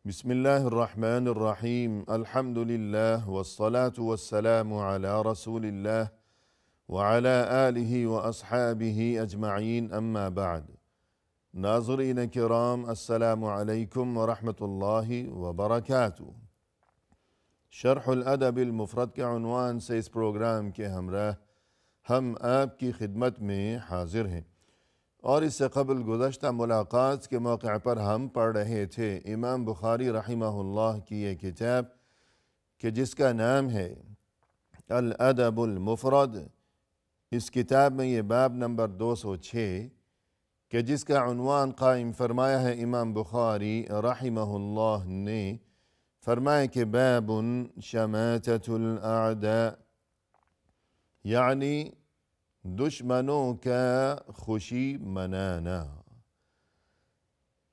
بسم الله الرحمن الرحيم الحمد لله والصلاة والسلام على رسول الله وعلى آله وأصحابه أجمعين أما بعد ناظرین کرام السلام علیکم ورحمۃ اللہ وبرکاتہ۔ شرح الادب المفرد کے عنوان سے اس پروگرام کے ہمراہ ہم آپ کی خدمت میں حاضر ہیں، اور اس سے قبل گزشتہ ملاقات کے موقع پر ہم پڑھ رہے تھے امام بخاری رحمہ اللہ کی یہ کتاب کہ جس کا نام ہے الادب المفرد۔ اس کتاب میں یہ باب نمبر 206 کہ جس کا عنوان قائم فرمایا ہے امام بخاری رحمہ اللہ نے، فرمایا کہ باب شماتۃ الاعداء، یعنی دشمنوں کا خوشی منانا۔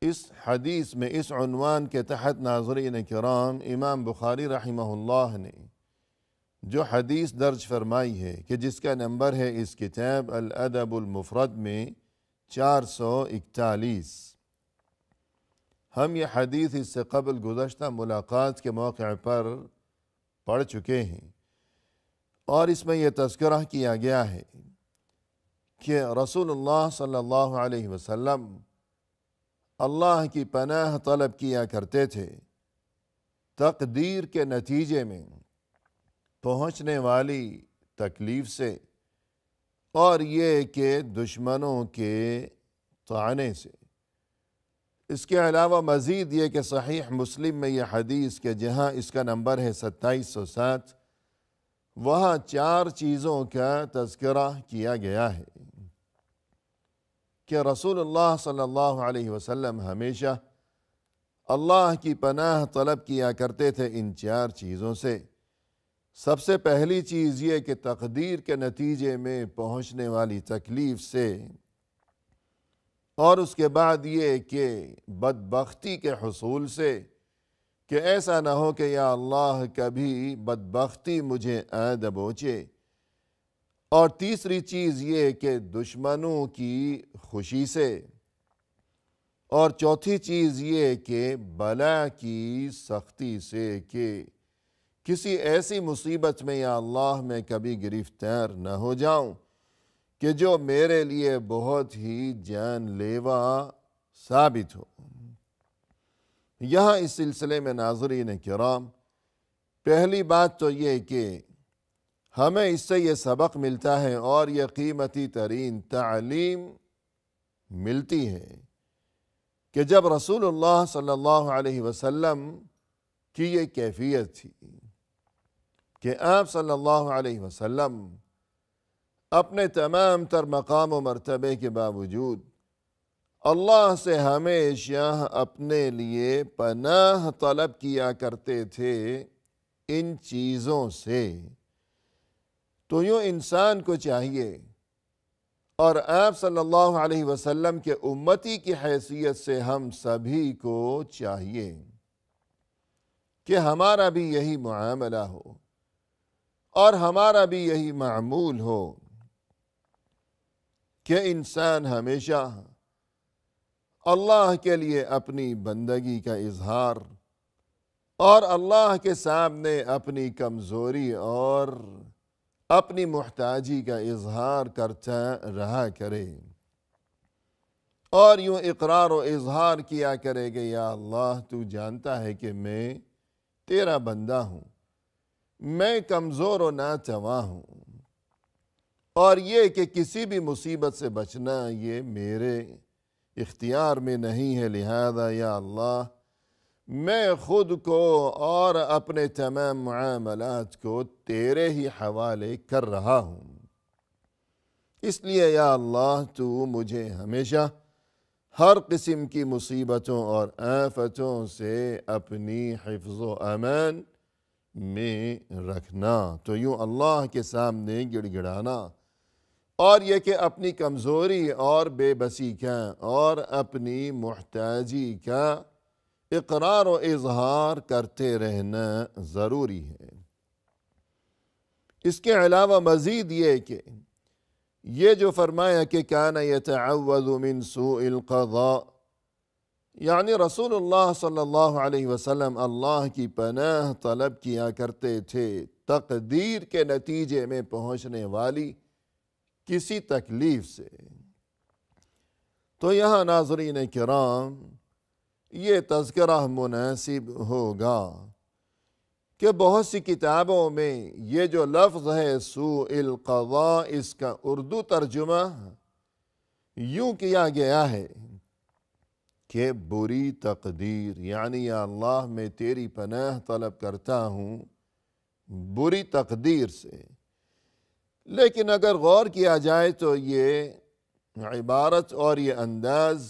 اس حدیث میں اس عنوان کے تحت ناظرین کرام امام بخاری رحمہ اللہ نے جو حدیث درج فرمائی ہے کہ جس کا نمبر ہے اس کتاب الادب المفرد میں 441، ہم یہ حدیث اس سے قبل گزشتہ ملاقات کے موقع پر پڑھ چکے ہیں، اور اس میں یہ تذکرہ کیا گیا ہے کہ رسول اللہ صلی اللہ علیہ وسلم اللہ کی پناہ طلب کیا کرتے تھے تقدیر کے نتیجے میں پہنچنے والی تکلیف سے، اور یہ کہ دشمنوں کے طعنے سے۔ اس کے علاوہ مزید یہ کہ صحیح مسلم میں یہ حدیث کہ جہاں اس کا نمبر ہے 2707، وہاں 4 چیزوں کا تذکرہ کیا گیا ہے کہ رسول اللہ صلی اللہ علیہ وسلم ہمیشہ اللہ کی پناہ طلب کیا کرتے تھے ان 4 چیزوں سے۔ سب سے پہلی چیز یہ کہ تقدیر کے نتیجے میں پہنچنے والی تکلیف سے، اور اس کے بعد یہ کہ بدبختی کے حصول سے، کہ ایسا نہ ہو کہ یا اللہ کبھی بدبختی مجھے آ دبوچے، اور تیسری چیز یہ کہ دشمنوں کی خوشی سے، اور چوتھی چیز یہ کہ بلا کی سختی سے، کہ کسی ایسی مصیبت میں یا اللہ میں کبھی گرفتار نہ ہو جاؤں کہ جو میرے لیے بہت ہی جان لیوا ثابت ہو۔ یہاں اس سلسلے میں ناظرین کرام پہلی بات تو یہ کہ ہمیں اس سے یہ سبق ملتا ہے اور یہ قیمتی ترین تعلیم ملتی ہے کہ جب رسول اللہ صلی اللہ علیہ وسلم کی یہ کیفیت تھی کہ آپ صلی اللہ علیہ وسلم اپنے تمام تر مقام و مرتبے کے باوجود اللہ سے ہمیشہ اپنے لیے پناہ طلب کیا کرتے تھے ان چیزوں سے۔ تو یوں انسان کو چاہیے، اور آپ صلی اللہ علیہ وسلم کے امتی کی حیثیت سے ہم سبھی کو چاہیے کہ ہمارا بھی یہی معاملہ ہو اور ہمارا بھی یہی معمول ہو کہ انسان ہمیشہ اللہ کے لیے اپنی بندگی کا اظہار اور اللہ کے سامنے اپنی کمزوری اور اپنی محتاجی کا اظہار کرتا رہا کرے، اور یوں اقرار و اظہار کیا کرے کہ یا اللہ تو جانتا ہے کہ میں تیرا بندہ ہوں، میں کمزور و ناتواں ہوں، اور یہ کہ کسی بھی مصیبت سے بچنا یہ میرے اختیار میں نہیں ہے، لہذا یا اللہ میں خود کو اور اپنے تمام معاملات کو تیرے ہی حوالے کر رہا ہوں، اس لیے یا اللہ تو مجھے ہمیشہ ہر قسم کی مصیبتوں اور آفتوں سے اپنی حفظ و امان میں رکھنا۔ تو یوں اللہ کے سامنے گڑ گڑانا، اور یہ کہ اپنی کمزوری اور بے بسی کا اور اپنی محتاجی کا اقرار و اظہار کرتے رہنا ضروری ہے۔ اس کے علاوہ مزید یہ کہ یہ جو فرمایا کہ کان یتعوذ من سوء القضاء، یعنی رسول اللہ صلی اللہ علیہ وسلم اللہ کی پناہ طلب کیا کرتے تھے تقدیر کے نتیجے میں پہنچنے والی کسی تکلیف سے۔ تو یہاں ناظرین کرام یہ تذکرہ مناسب ہوگا کہ بہت سی کتابوں میں یہ جو لفظ ہے سوء القضاء، اس کا اردو ترجمہ یوں کیا گیا ہے کہ بری تقدیر، یعنی یا اللہ میں تیری پناہ طلب کرتا ہوں بری تقدیر سے۔ لیکن اگر غور کیا جائے تو یہ عبارت اور یہ انداز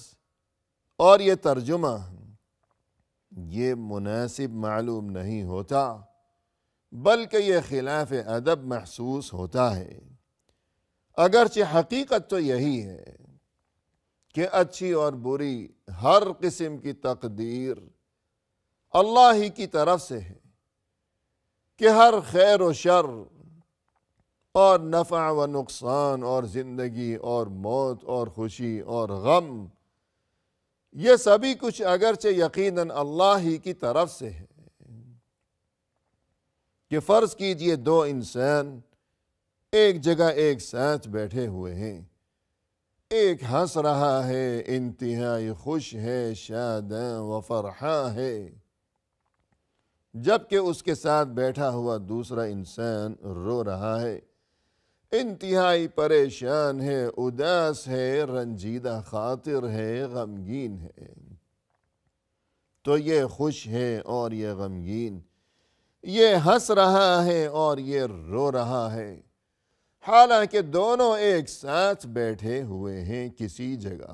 اور یہ ترجمہ یہ مناسب معلوم نہیں ہوتا، بلکہ یہ خلاف ادب محسوس ہوتا ہے۔ اگرچہ حقیقت تو یہی ہے کہ اچھی اور بری ہر قسم کی تقدیر اللہ ہی کی طرف سے ہے، کہ ہر خیر و شر اور نفع و نقصان اور زندگی اور موت اور خوشی اور غم، یہ سبھی کچھ اگرچہ یقیناً اللہ ہی کی طرف سے ہے۔ کہ فرض کیجئے دو انسان ایک جگہ ایک ساتھ بیٹھے ہوئے ہیں، ایک ہنس رہا ہے، انتہائی خوش ہے، شاداں و فرحاں ہے، جبکہ اس کے ساتھ بیٹھا ہوا دوسرا انسان رو رہا ہے، انتہائی پریشان ہے، اداس ہے، رنجیدہ خاطر ہے، غمگین ہے۔ تو یہ خوش ہے اور یہ غمگین، یہ ہنس رہا ہے اور یہ رو رہا ہے، حالانکہ دونوں ایک ساتھ بیٹھے ہوئے ہیں کسی جگہ۔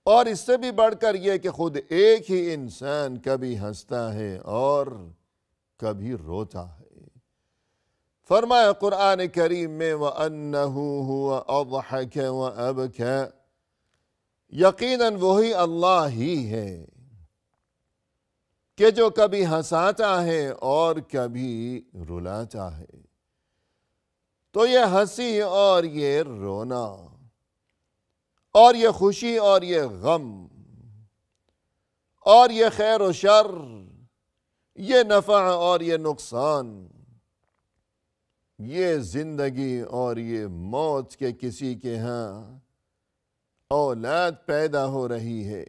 اور اس سے بھی بڑھ کر یہ کہ خود ایک ہی انسان کبھی ہنستا ہے اور کبھی روتا ہے۔ فرمایا قرآن کریم میں وَأَنَّهُ هُوَ أَضْحَكَ وَأَبْكَى، یقیناً وہی اللہ ہی ہے کہ جو کبھی ہنساتا ہے اور کبھی رلاتا ہے۔ تو یہ ہنسی اور یہ رونا اور یہ خوشی اور یہ غم اور یہ خیر و شر، یہ نفع اور یہ نقصان، یہ زندگی اور یہ موت کے کسی کے ہاں اولاد پیدا ہو رہی ہے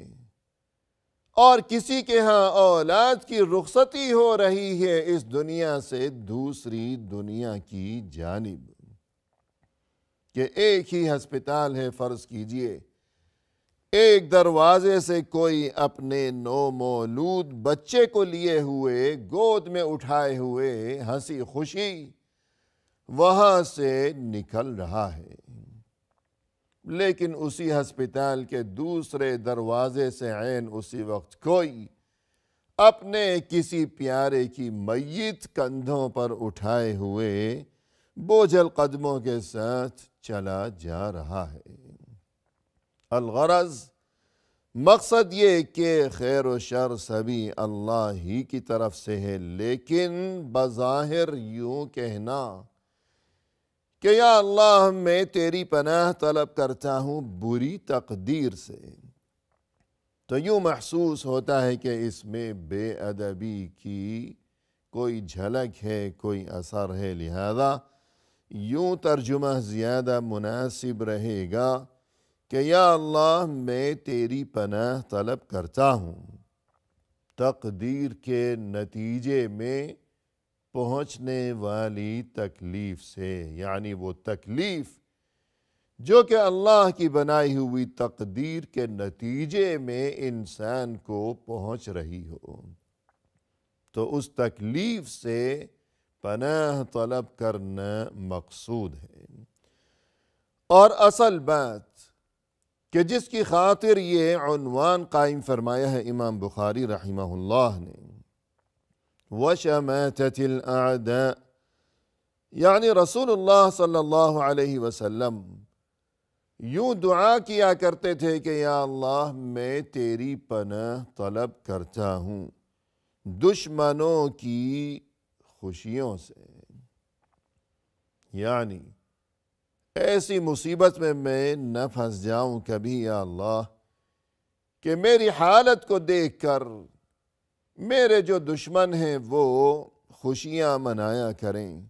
اور کسی کے ہاں اولاد کی رخصتی ہو رہی ہے اس دنیا سے دوسری دنیا کی جانب۔ کہ ایک ہی ہسپتال ہے، فرض کیجئے ایک دروازے سے کوئی اپنے نومولود بچے کو لیے ہوئے گود میں اٹھائے ہوئے ہنسی خوشی وہاں سے نکل رہا ہے، لیکن اسی ہسپتال کے دوسرے دروازے سے عین اسی وقت کوئی اپنے کسی پیارے کی میت کندھوں پر اٹھائے ہوئے بوجھل قدموں کے ساتھ چلا جا رہا ہے۔ الغرض، مقصد یہ کہ خیر و شر سبھی اللہ ہی کی طرف سے ہے، لیکن بظاہر یوں کہنا کہ یا اللہ میں تیری پناہ طلب کرتا ہوں بری تقدیر سے، تو یوں محسوس ہوتا ہے کہ اس میں بے ادبی کی کوئی جھلک ہے، کوئی اثر ہے، لہذا یوں ترجمہ زیادہ مناسب رہے گا کہ یا اللہ میں تیری پناہ طلب کرتا ہوں تقدیر کے نتیجے میں پہنچنے والی تکلیف سے، یعنی وہ تکلیف جو کہ اللہ کی بنائی ہوئی تقدیر کے نتیجے میں انسان کو پہنچ رہی ہو، تو اس تکلیف سے پناہ طلب کرنا مقصود ہے۔ اور اصل بات کہ جس کی خاطر یہ عنوان قائم فرمایا ہے امام بخاری رحمہ اللہ نے، وَشَمَاتَةِ الْأَعْدَاءِ، یعنی رسول اللہ صلی اللہ علیہ وسلم یوں دعا کیا کرتے تھے کہ یا اللہ میں تیری پناہ طلب کرتا ہوں دشمنوں کی خوشیوں سے، یعنی ایسی مصیبت میں نہ پھنس جاؤں کبھی یا اللہ کہ میری حالت کو دیکھ کر میرے جو دشمن ہیں وہ خوشیاں منایا کریں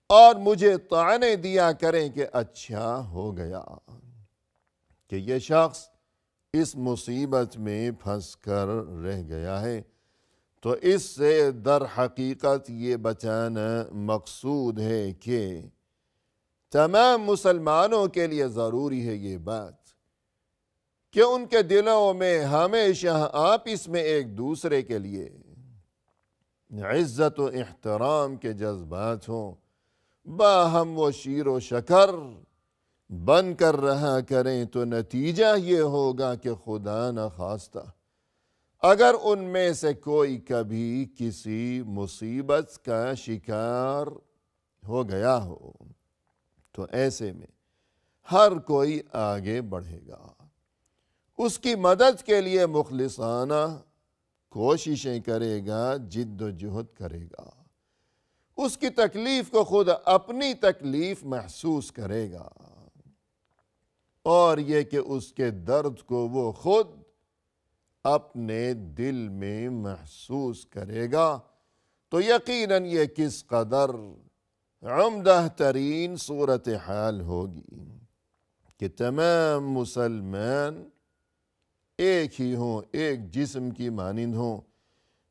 اور مجھے طعنے دیا کریں کہ اچھا ہو گیا کہ یہ شخص اس مصیبت میں پھنس کر رہ گیا ہے، تو اس سے در حقیقت یہ بچانا مقصود ہے کہ تمام مسلمانوں کے لیے ضروری ہے یہ بات کہ ان کے دلوں میں ہمیشہ آپس میں ایک دوسرے کے لیے عزت و احترام کے جذبات ہوں، باہم و شیر و شکر بن کر رہا کریں، تو نتیجہ یہ ہوگا کہ خدا نخواستہ اگر ان میں سے کوئی کبھی کسی مصیبت کا شکار ہو گیا ہو تو ایسے میں ہر کوئی آگے بڑھے گا، اس کی مدد کے لیے مخلصانہ کوششیں کرے گا، جد و جہد کرے گا، اس کی تکلیف کو خود اپنی تکلیف محسوس کرے گا، اور یہ کہ اس کے درد کو وہ خود اپنے دل میں محسوس کرے گا، تو یقیناً یہ کس قدر عمدہ ترین صورتحال ہوگی کہ تمام مسلمان ایک ہی ہوں، ایک جسم کی مانند ہوں،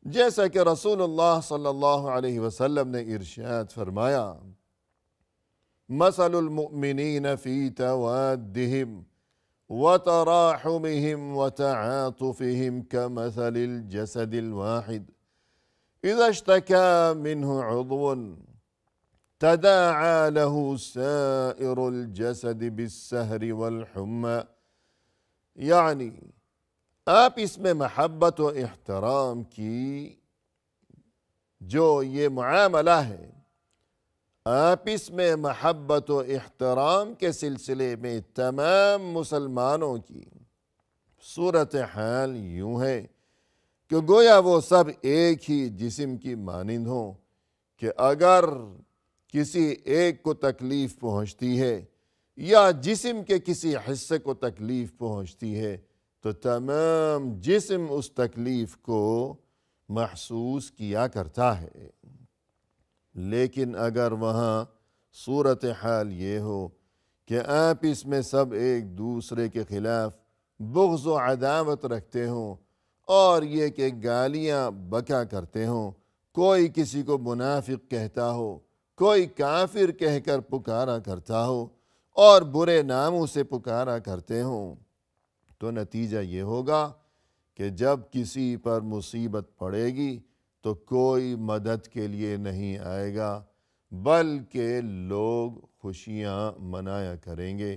جیسا کہ رسول اللہ صلی اللہ علیہ وسلم نے ارشاد فرمایا، مثل المؤمنین فی توادہم وتراحمهم وتعاطفهم كمثل الجسد الواحد إذا اشتكى منه عضو تداعى له سائر الجسد بالسهر والحمى، یعنی آپ اس میں محبت و احترام کی جو یہ معاملہ ہے، آپ اس میں محبت و احترام کے سلسلے میں تمام مسلمانوں کی صورتحال یوں ہے کہ گویا وہ سب ایک ہی جسم کی مانند ہوں کہ اگر کسی ایک کو تکلیف پہنچتی ہے یا جسم کے کسی حصے کو تکلیف پہنچتی ہے تو تمام جسم اس تکلیف کو محسوس کیا کرتا ہے، لیکن اگر وہاں صورتحال یہ ہو کہ آپ اس میں سب ایک دوسرے کے خلاف بغض و عداوت رکھتے ہوں اور یہ کہ گالیاں بکا کرتے ہوں، کوئی کسی کو منافق کہتا ہو، کوئی کافر کہہ کر پکارا کرتا ہو اور برے ناموں سے پکارا کرتے ہوں، تو نتیجہ یہ ہوگا کہ جب کسی پر مصیبت پڑے گی تو کوئی مدد کے لیے نہیں آئے گا، بلکہ لوگ خوشیاں منایا کریں گے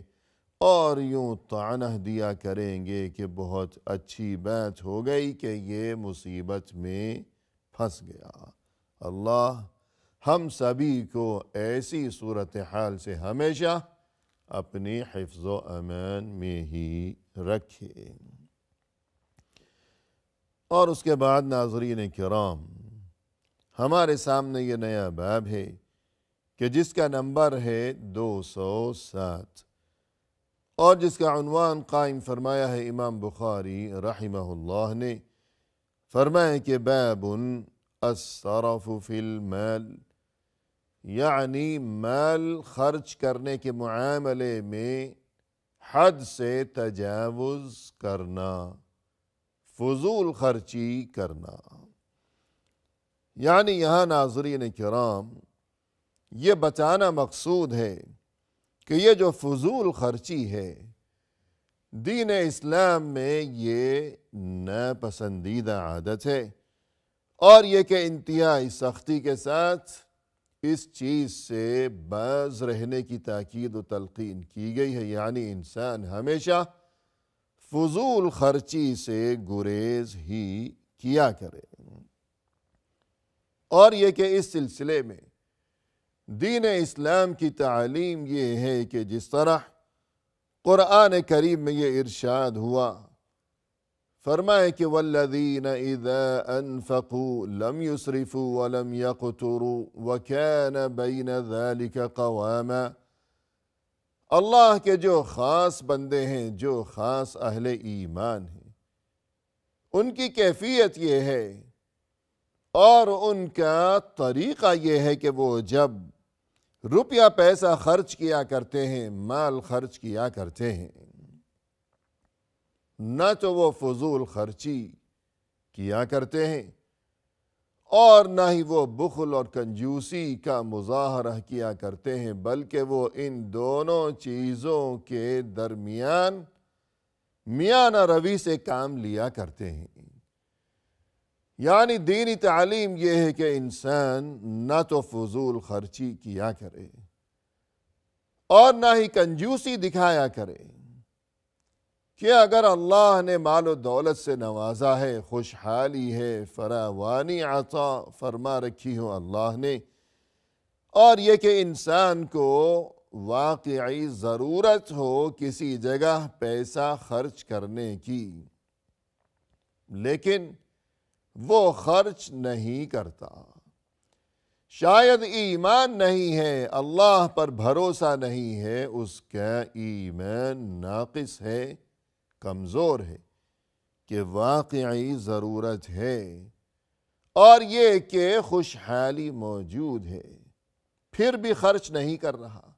اور یوں طعنہ دیا کریں گے کہ بہت اچھی بات ہو گئی کہ یہ مصیبت میں پھنس گیا۔ اللہ ہم سبھی کو ایسی صورتحال سے ہمیشہ اپنی حفظ و امان میں ہی رکھے۔ اور اس کے بعد ناظرین کرام، ہمارے سامنے یہ نیا باب ہے کہ جس کا نمبر ہے 207 اور جس کا عنوان قائم فرمایا ہے امام بخاری رحمہ اللہ نے، فرمایا کہ باب الصرف فی المال، یعنی مال خرچ کرنے کے معاملے میں حد سے تجاوز کرنا، فضول خرچی کرنا۔ یعنی یہاں ناظرین کرام یہ بتانا مقصود ہے کہ یہ جو فضول خرچی ہے دین اسلام میں یہ ناپسندیدہ عادت ہے، اور یہ کہ انتہائی سختی کے ساتھ اس چیز سے باز رہنے کی تاکید و تلقین کی گئی ہے، یعنی انسان ہمیشہ فضول خرچی سے گریز ہی کیا کرے۔ اور یہ کہ اس سلسلے میں دین اسلام کی تعلیم یہ ہے کہ جس طرح قرآن کریم میں یہ ارشاد ہوا، فرمائے کہ والذین اذا انفقوا لم يسرفوا ولم يقتروا وكان بین ذلك قواما، اللہ کے جو خاص بندے ہیں، جو خاص اہل ایمان ہیں، ان کی کیفیت یہ ہے اور ان کا طریقہ یہ ہے کہ وہ جب روپیہ پیسہ خرچ کیا کرتے ہیں، مال خرچ کیا کرتے ہیں، نہ تو وہ فضول خرچی کیا کرتے ہیں اور نہ ہی وہ بخل اور کنجوسی کا مظاہرہ کیا کرتے ہیں، بلکہ وہ ان دونوں چیزوں کے درمیان میانہ روی سے کام لیا کرتے ہیں۔ یعنی دینی تعلیم یہ ہے کہ انسان نہ تو فضول خرچی کیا کرے اور نہ ہی کنجوسی دکھایا کرے، کہ اگر اللہ نے مال و دولت سے نوازا ہے، خوشحالی ہے، فراوانی عطا فرما رکھی ہو اللہ نے، اور یہ کہ انسان کو واقعی ضرورت ہو کسی جگہ پیسہ خرچ کرنے کی، لیکن وہ خرچ نہیں کرتا، شاید ایمان نہیں ہے، اللہ پر بھروسہ نہیں ہے، اس کا ایمان ناقص ہے، کمزور ہے، کہ واقعی ضرورت ہے اور یہ کہ خوشحالی موجود ہے، پھر بھی خرچ نہیں کر رہا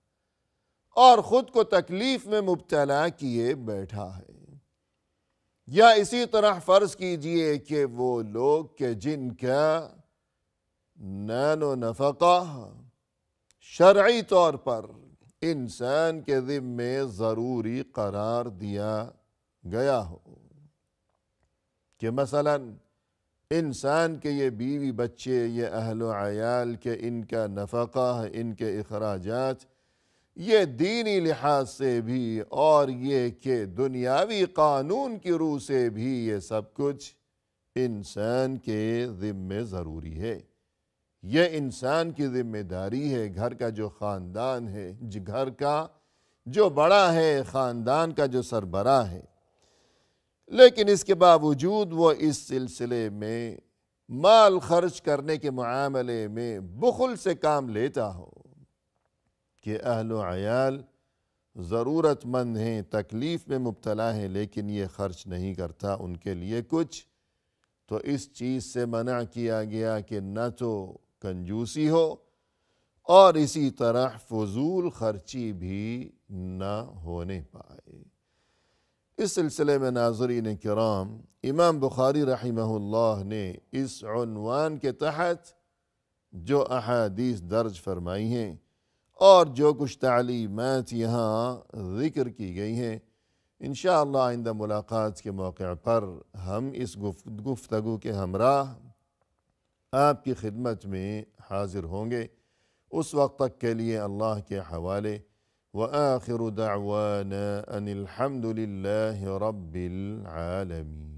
اور خود کو تکلیف میں مبتلا کیے بیٹھا ہے۔ یا اسی طرح فرض کیجئے کہ وہ لوگ کہ جن کا نان و نفقہ شرعی طور پر انسان کے ذمے ضروری قرار دیا گیا ہو، کہ مثلا انسان کے یہ بیوی بچے، یہ اہل و عیال کے ان کا نفقہ، ان کے اخراجات، یہ دینی لحاظ سے بھی اور یہ کہ دنیاوی قانون کی روح سے بھی یہ سب کچھ انسان کے ذمے ضروری ہے۔ یہ انسان کی ذمہ داری ہے، گھر کا جو خاندان ہے، گھر کا جو بڑا ہے، خاندان کا جو سربراہ ہے، لیکن اس کے باوجود وہ اس سلسلے میں مال خرچ کرنے کے معاملے میں بخل سے کام لیتا ہو، کہ اہل و عیال ضرورت مند ہیں، تکلیف میں مبتلا ہیں، لیکن یہ خرچ نہیں کرتا ان کے لیے کچھ، تو اس چیز سے منع کیا گیا کہ نہ تو کنجوسی ہو اور اسی طرح فضول خرچی بھی نہ ہونے پائے۔ اس سلسلے میں ناظرین کرام، امام بخاری رحمہ اللہ نے اس عنوان کے تحت جو احادیث درج فرمائی ہیں اور جو کچھ تعلیمات یہاں ذکر کی گئی ہیں، انشاءاللہ آئندہ ملاقات کے موقع پر ہم اس گفتگو کے ہمراہ آپ کی خدمت میں حاضر ہوں گے۔ اس وقت تک کے لیے اللہ کے حوالے، وآخر دعوانا ان الحمد للہ رب العالمین۔